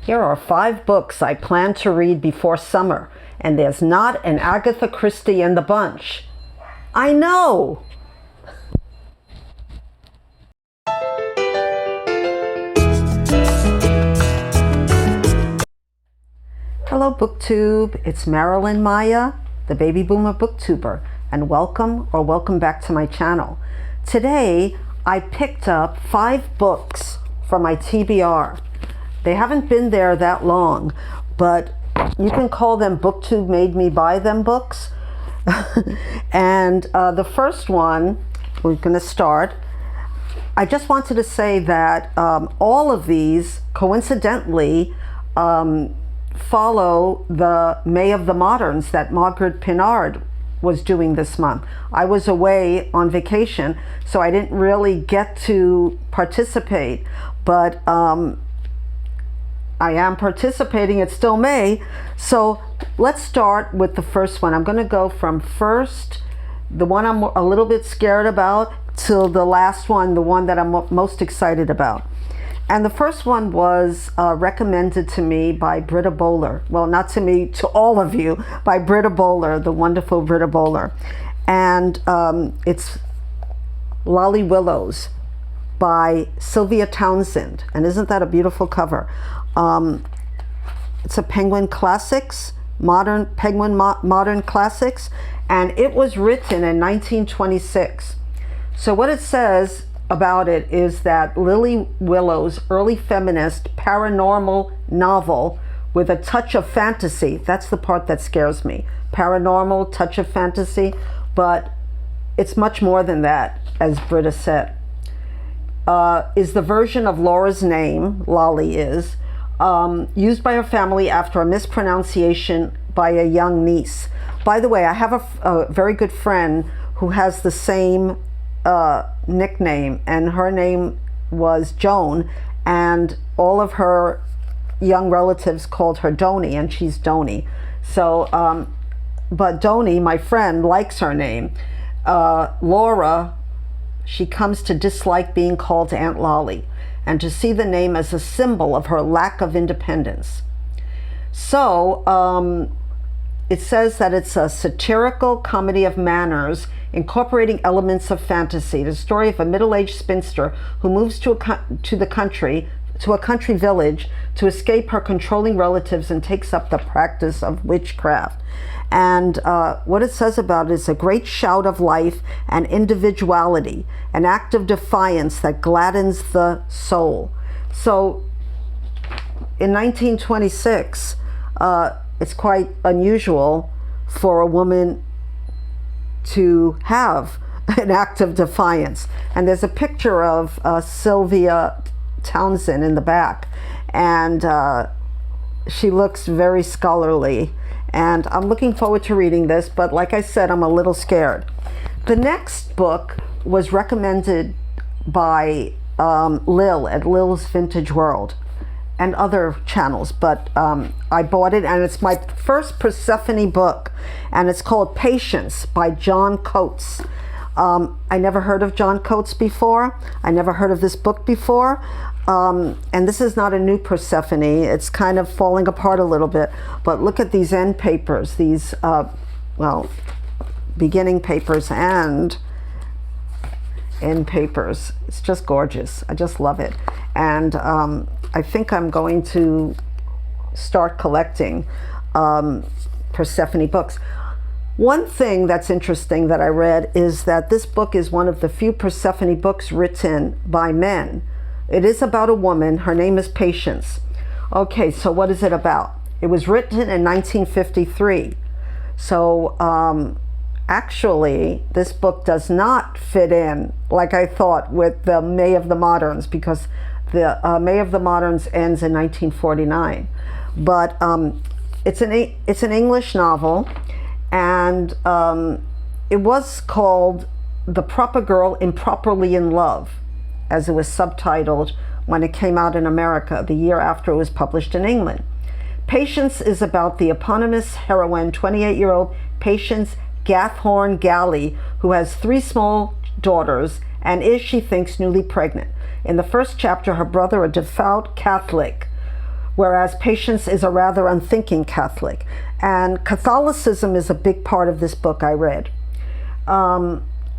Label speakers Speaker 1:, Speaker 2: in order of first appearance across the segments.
Speaker 1: Here are 5 books I plan to read before summer, and there's not an Agatha Christie in the bunch. I know! Hello Booktube, it's Marilyn Maya, the Baby Boomer Booktuber, and welcome back to my channel. Today I picked up 5 books from my TBR. They haven't been there that long, but you can call them Booktube made me buy them books. And the first one, we're going to start. I just wanted to say that all of these coincidentally follow the May of the Moderns that Margaret Pinard was doing this month. I was away on vacation, so I didn't really get to participate, but I am participating. It's still May. So let's start with the first one. I'm going to go from first, the one I'm a little bit scared about, till the last one, the one that I'm most excited about. And the first one was recommended to me by Britta Bohler. Well, not to me, to all of you, by Britta Bohler, the wonderful Britta Bohler. And it's Lolly Willowes by Sylvia Townsend. And isn't that a beautiful cover? It's a Penguin Classics, Penguin Modern Classics, and it was written in 1926. So what it says about it is that Lily Willowes' early feminist paranormal novel with a touch of fantasy, that's the part that scares me, paranormal, touch of fantasy, but it's much more than that, as Britta said, is the version of Laura's name, Lolly is, used by her family after a mispronunciation by a young niece. By the way, I have a very good friend who has the same nickname, and her name was Joan, and all of her young relatives called her Doni, and she's Doni. So, but Doni, my friend, likes her name. Laura, she comes to dislike being called Aunt Lolly, and to see the name as a symbol of her lack of independence. So it says that it's a satirical comedy of manners incorporating elements of fantasy. The story of a middle-aged spinster who moves to a country village to escape her controlling relatives and takes up the practice of witchcraft. And what it says about it is a great shout of life and individuality, an act of defiance that gladdens the soul. So in 1926, it's quite unusual for a woman to have an act of defiance. And there's a picture of Sylvia Townsend in the back, and she looks very scholarly. And I'm looking forward to reading this, but like I said, I'm a little scared. The next book was recommended by Lil at Lil's Vintage World and other channels, but I bought it, and it's my first Persephone book, and it's called Patience by John Coates. I never heard of John Coates before. I never heard of this book before. And this is not a new Persephone. It's kind of falling apart a little bit. But look at these end papers, these, well, beginning papers and end papers. It's just gorgeous. I just love it. And I think I'm going to start collecting Persephone books. One thing that's interesting that I read is that this book is one of the few Persephone books written by men. It is about a woman. Her name is Patience. Okay, so what is it about? It was written in 1953. So actually, this book does not fit in, like I thought, with the May of the Moderns, because the May of the Moderns ends in 1949. But it's an English novel, and it was called The Proper Girl Improperly in Love, as it was subtitled when it came out in America the year after it was published in England. Patience is about the eponymous heroine, 28-year-old Patience Gathorne Galley, who has 3 small daughters and is, she thinks, newly pregnant. In the first chapter, her brother, a devout Catholic, whereas Patience is a rather unthinking Catholic. And Catholicism is a big part of this book I read.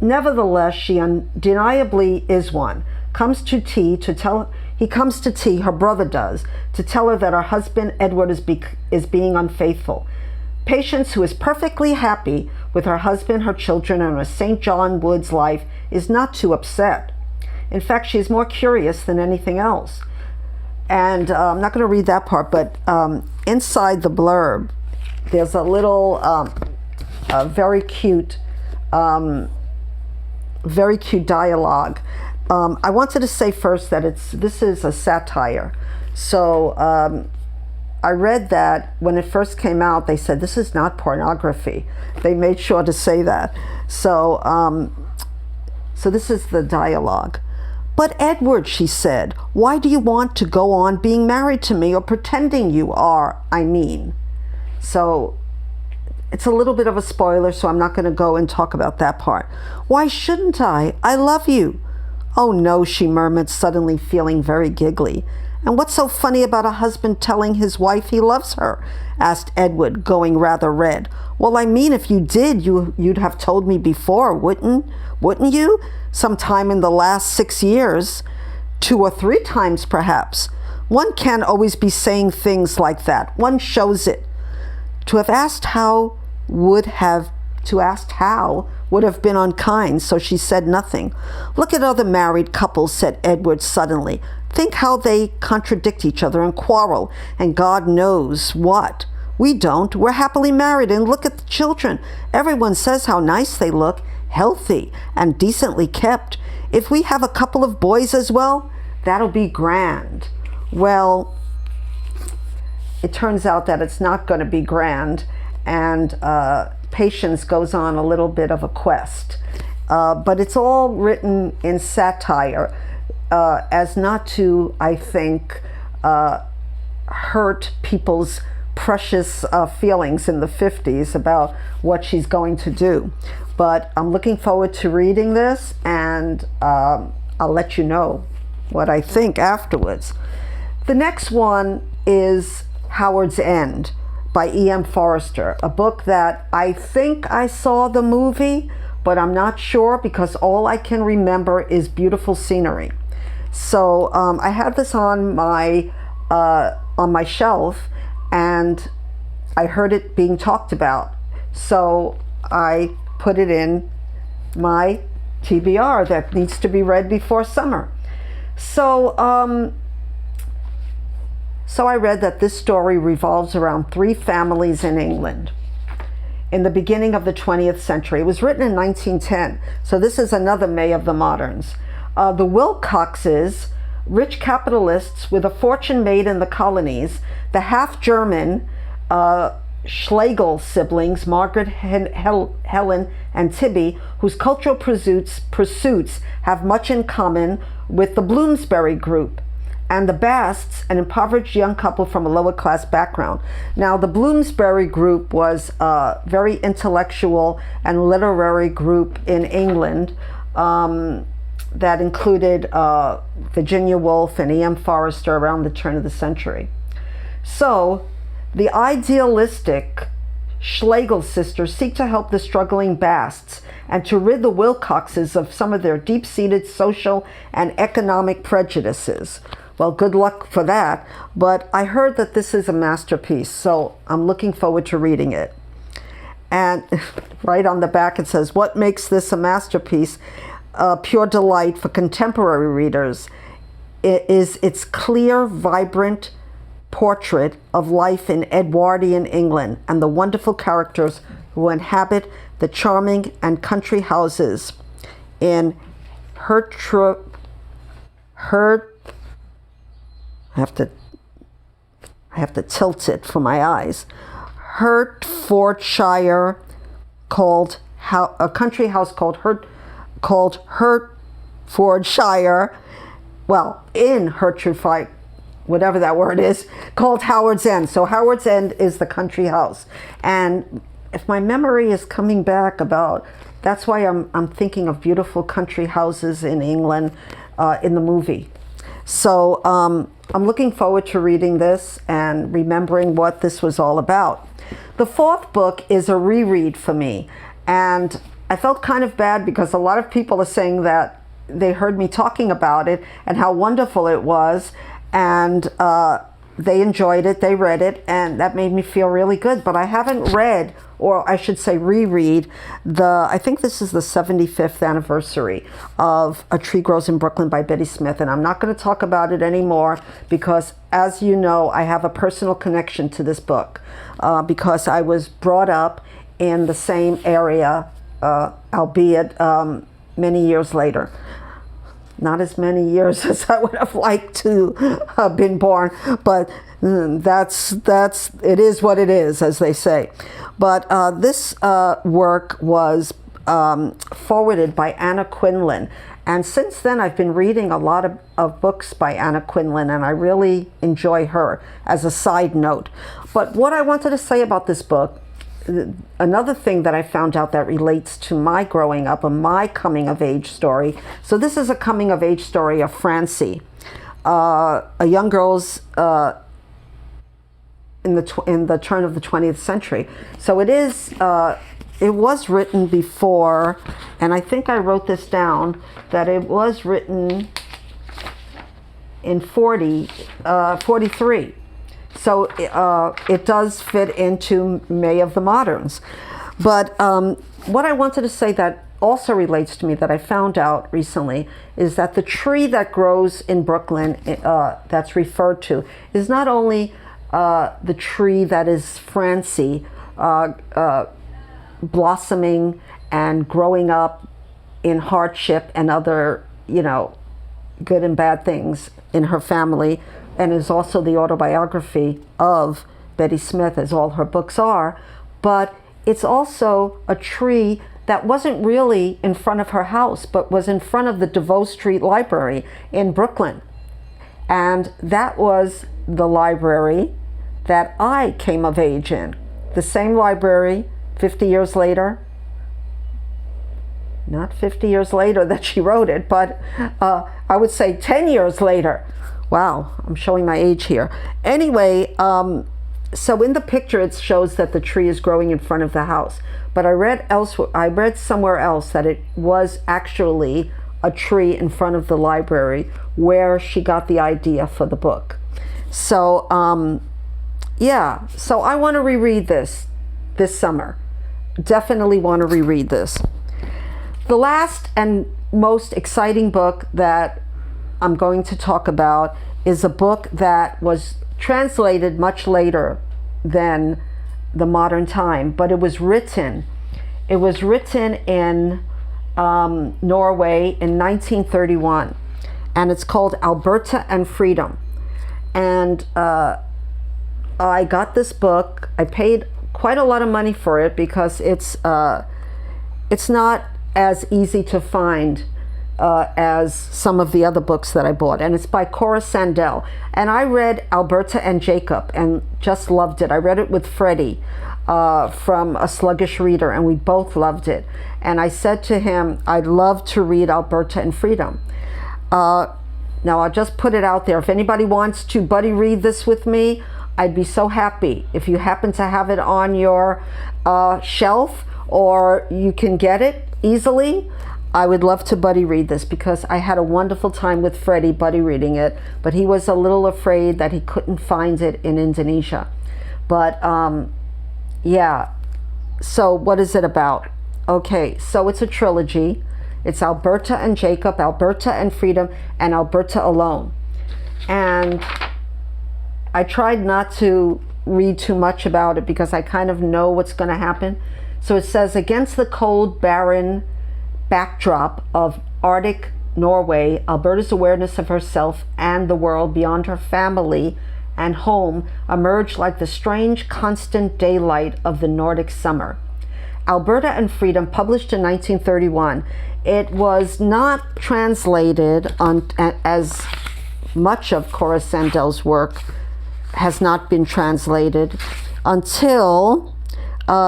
Speaker 1: Nevertheless, she undeniably is one. He comes to tea, her brother does, to tell her that her husband Edward is being unfaithful. Patience, who is perfectly happy with her husband, her children, and her St. John Woods life, is not too upset. In fact, she is more curious than anything else. And I'm not going to read that part, but inside the blurb, there's a little very cute dialogue. I wanted to say first that this is a satire. So I read that when it first came out, they said this is not pornography. They made sure to say that. So this is the dialogue. But Edward, she said, why do you want to go on being married to me, or pretending you are, I mean? So it's a little bit of a spoiler, so I'm not going to go and talk about that part. Why shouldn't I? I love you. Oh no, she murmured, suddenly feeling very giggly. And what's so funny about a husband telling his wife he loves her? Asked Edward, going rather red. Well, I mean, if you did, you'd have told me before, wouldn't you? Sometime in the last 6 years, 2 or 3 times perhaps. One can't always be saying things like that. One shows it. To ask how would have been unkind, so she said nothing. Look at other married couples, said Edward suddenly. Think how they contradict each other and quarrel, and God knows what. We don't. We're happily married, and look at the children. Everyone says how nice they look, healthy and decently kept. If we have a couple of boys as well, that'll be grand. Well, it turns out that it's not going to be grand, and Patience goes on a little bit of a quest. But it's all written in satire, as not to, I think, hurt people's precious feelings in the 50s about what she's going to do. But I'm looking forward to reading this, and I'll let you know what I think afterwards. The next one is Howard's End by EM Forrester, a book that I think I saw the movie, but I'm not sure because all I can remember is beautiful scenery. So I had this on my shelf, and I heard it being talked about. So I put it in my TBR that needs to be read before summer. So I read that this story revolves around 3 families in England in the beginning of the 20th century. It was written in 1910, so this is another May of the Moderns. The Wilcoxes, rich capitalists with a fortune made in the colonies, the half-German Schlegel siblings, Margaret, Helen, and Tibby, whose cultural pursuits have much in common with the Bloomsbury group, and the Basts, an impoverished young couple from a lower-class background. Now, the Bloomsbury group was a very intellectual and literary group in England that included Virginia Woolf and EM Forrester around the turn of the century. So, the idealistic Schlegel sisters seek to help the struggling Basts and to rid the Wilcoxes of some of their deep-seated social and economic prejudices. Well, good luck for that, but I heard that this is a masterpiece, so I'm looking forward to reading it. And right on the back it says, what makes this a masterpiece, a pure delight for contemporary readers, is its clear, vibrant portrait of life in Edwardian England and the wonderful characters who inhabit the charming and country houses in I have to tilt it for my eyes. Hertfordshire, called a country house called Hertfordshire. Well, in Hertfordshire, whatever that word is, called Howard's End. So Howard's End is the country house, and if my memory is coming back about, that's why I'm thinking of beautiful country houses in England in the movie. So I'm looking forward to reading this and remembering what this was all about. The fourth book is a reread for me, and I felt kind of bad because a lot of people are saying that they heard me talking about it and how wonderful it was, and they enjoyed it, they read it, and that made me feel really good. But I haven't read, or I should say reread, I think this is the 75th anniversary of A Tree Grows in Brooklyn by Betty Smith, and I'm not going to talk about it anymore because, as you know, I have a personal connection to this book because I was brought up in the same area, albeit many years later. Not as many years as I would have liked to have been born, but it is what it is, as they say. But this work was forwarded by Anna Quinlan, and since then I've been reading a lot of books by Anna Quinlan, and I really enjoy her as a side note. But what I wanted to say about this book, another thing that I found out that relates to my growing up and my coming of age story. So this is a coming of age story of Francie, a young girl's in the turn of the 20th century. So it was written before, and I think I wrote this down, that it was written in 43. So it does fit into May of the Moderns. But what I wanted to say that also relates to me that I found out recently is that the tree that grows in Brooklyn that's referred to is not only the tree that is Francie blossoming and growing up in hardship and other, good and bad things in her family, and is also the autobiography of Betty Smith, as all her books are, but it's also a tree that wasn't really in front of her house, but was in front of the DeVoe Street Library in Brooklyn. And that was the library that I came of age in. The same library 50 years later, not 50 years later that she wrote it, but I would say 10 years later. Wow, I'm showing my age here. Anyway, so in the picture it shows that the tree is growing in front of the house. But I read somewhere else that it was actually a tree in front of the library where she got the idea for the book. So, yeah, so I want to reread this summer. Definitely want to reread this. The last and most exciting book that I'm going to talk about is a book that was translated much later than the modern time, but it was written in Norway in 1931, and it's called Alberta and Freedom. And I got this book. I paid quite a lot of money for it because it's not as easy to find as some of the other books that I bought, and it's by Cora Sandel. And I read Alberta and Jacob and just loved it. I read it with Freddie from A Sluggish Reader, and we both loved it. And I said to him, I'd love to read Alberta and Freedom. Now I'll just put it out there. If anybody wants to buddy read this with me, I'd be so happy. If you happen to have it on your shelf or you can get it easily, I would love to buddy read this because I had a wonderful time with Freddie buddy reading it, but he was a little afraid that he couldn't find it in Indonesia. But yeah, so what is it about? Okay, so it's a trilogy. It's Alberta and Jacob, Alberta and Freedom, and Alberta Alone. And I tried not to read too much about it because I kind of know what's going to happen. So it says, against the cold, barren backdrop of Arctic Norway, Alberta's awareness of herself and the world beyond her family and home emerged like the strange, constant daylight of the Nordic summer. Alberta and Freedom, published in 1931. It was not translated as much of Cora Sandel's work has not been translated until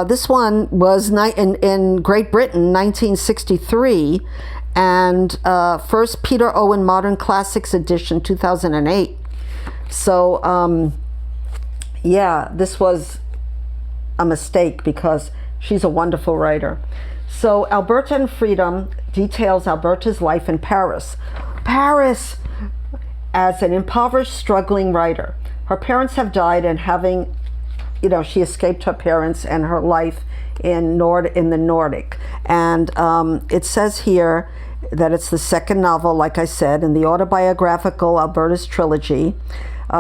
Speaker 1: this one was in Great Britain, 1963, and First Peter Owen Modern Classics Edition 2008. So yeah, this was a mistake because she's a wonderful writer. So Alberta and Freedom details Alberta's life in Paris. Paris, as an impoverished, struggling writer. Her parents have died, and having, you know, she escaped her parents and her life in the Nordic. And it says here that it's the second novel, like I said, in the autobiographical Alberta's trilogy.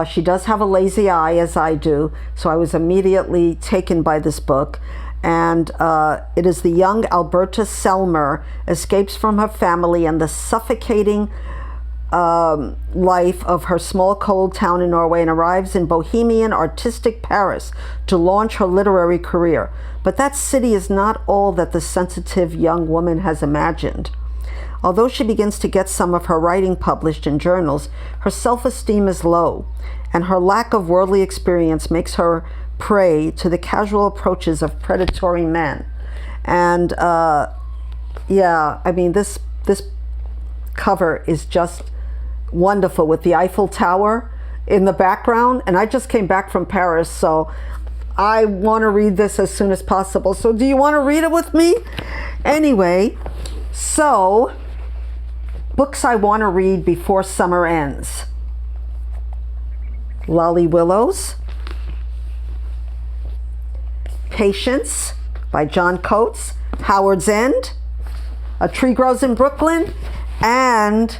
Speaker 1: She does have a lazy eye, as I do, so I was immediately taken by this book. And it is the young Alberta Selmer escapes from her family and the suffocating life of her small cold town in Norway and arrives in bohemian artistic Paris to launch her literary career. But that city is not all that the sensitive young woman has imagined. Although she begins to get some of her writing published in journals, her self-esteem is low, and her lack of worldly experience makes her prey to the casual approaches of predatory men. And yeah, I mean, this cover is just wonderful with the Eiffel Tower in the background. And I just came back from Paris, so I want to read this as soon as possible. So do you want to read it with me? Anyway, so books I want to read before summer ends. Lolly Willowes, Patience by John Coates, Howard's End, A Tree Grows in Brooklyn, and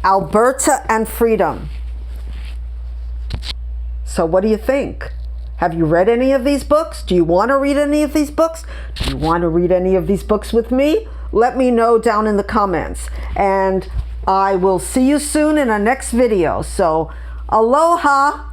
Speaker 1: Alberta and Freedom. So what do you think? Have you read any of these books? Do you want to read any of these books? Do you want to read any of these books with me? Let me know down in the comments. And I will see you soon in our next video. So aloha!